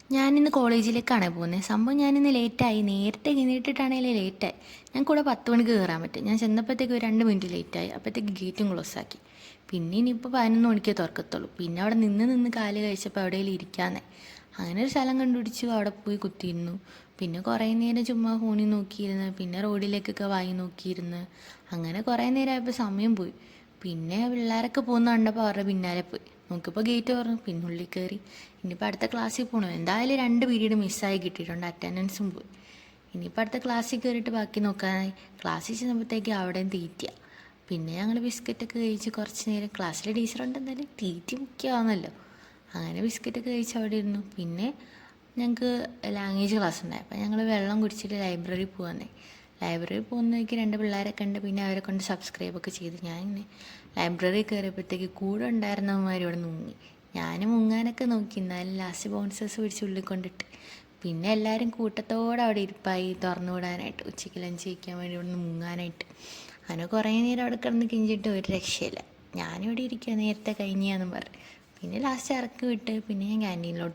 ഞാനിന്ന് കോളേജിലേക്കാണ് പോകുന്നത്. സംഭവം ഞാനിന്ന് ലേറ്റായി. നേരത്തെ എഴുന്നേറ്റിട്ടാണെങ്കിലും ലേറ്റായി. ഞാൻ കൂടെ 10 മണിക്ക് കയറാൻ പറ്റും. ഞാൻ ചെന്നപ്പോഴത്തേക്ക് ഒരു 2 മിനിറ്റ് ലേറ്റായി. അപ്പോഴത്തേക്ക് ഗേറ്റും ക്ലോസ് ആക്കി. പിന്നെ ഇനിയിപ്പോൾ 11 മണിക്കേ തുറക്കത്തുള്ളൂ. പിന്നെ അവിടെ നിന്ന് കാല് കഴിച്ചപ്പോൾ എവിടെയെങ്കിലും ഇരിക്കാന്നേ. അങ്ങനെ ഒരു സ്ഥലം കണ്ടുപിടിച്ചു. അവിടെ പോയി കുത്തിയിരുന്നു. പിന്നെ കുറേ നേരം ചുമ്മാ ഫോണിൽ നോക്കിയിരുന്ന്, പിന്നെ റോഡിലേക്കൊക്കെ വായി നോക്കിയിരുന്ന്, അങ്ങനെ കുറേ നേരമായപ്പോൾ സമയം പോയി. പിന്നെ പിള്ളേരൊക്കെ പോകുന്ന കണ്ടപ്പോൾ അവരുടെ പിന്നാലെ പോയി. നോക്കിയപ്പോൾ ഗേറ്റ് തുറന്നു. പിന്നെ ഉള്ളിൽ കയറി. ഇനിയിപ്പോൾ അടുത്ത ക്ലാസ്സിൽ പോകണം. എന്തായാലും 2 പീരീഡ് മിസ്സായി കിട്ടിയിട്ടുണ്ട്. അറ്റൻഡൻസും പോയി. ഇനിയിപ്പോൾ അടുത്ത ക്ലാസ്സിൽ കയറിയിട്ട് ബാക്കി നോക്കാനായി. ക്ലാസ്സിൽ ചെന്നപ്പോഴത്തേക്ക് അവിടെയും തീറ്റ. പിന്നെ ഞങ്ങൾ ബിസ്ക്കറ്റൊക്കെ കഴിച്ച് കുറച്ച് നേരം, ക്ലാസ്സിൽ ടീച്ചറുണ്ടെന്നാലും തീറ്റ മുഖ്യമാണല്ലോ. അങ്ങനെ ബിസ്ക്കറ്റൊക്കെ കഴിച്ച് അവിടെ ഇരുന്നു. പിന്നെ ഞങ്ങൾക്ക് ലാംഗ്വേജ് ക്ലാസ് ഉണ്ടായി. അപ്പോൾ ഞങ്ങൾ വെള്ളം കുടിച്ചിട്ട് ലൈബ്രറി പോകാന്നേ. ലൈബ്രറി പോകുന്നതൊക്കെ 2 പിള്ളേരൊക്കെ ഉണ്ട്. പിന്നെ അവരെ കൊണ്ട് സബ്സ്ക്രൈബൊക്കെ ചെയ്ത് ഞാനിങ്ങനെ ലൈബ്രറി കയറിയപ്പോഴത്തേക്ക് കൂടെ ഉണ്ടായിരുന്നവന്മാർ ഇവിടെ മുങ്ങി. ഞാൻ മുങ്ങാനൊക്കെ നോക്കി, എന്നാലും ലാസ്റ്റ് ബൗൺസേഴ്സ് പിടിച്ച് ഉള്ളിൽ കൊണ്ടിട്ട്. പിന്നെ എല്ലാവരും കൂട്ടത്തോടെ അവിടെ ഇരിപ്പായി തുറന്നു വിടാനായിട്ട്, ഉച്ചയ്ക്ക് ലഞ്ച് കഴിക്കാൻ വേണ്ടി ഇവിടെ നിന്ന് മുങ്ങാനായിട്ട്. അങ്ങനെ കുറേ നേരം അവിടെ കിടന്ന് കിഞ്ചിട്ട് ഒരു രക്ഷയില്ല. ഞാനിവിടെ ഇരിക്കുക നേരത്തെ കഴിഞ്ഞാന്നും പറഞ്ഞു. പിന്നെ ലാസ്റ്റ് ഇറക്കി വിട്ട് പിന്നെ ഞാൻ ക്യാൻറ്റീനിലോട്ട്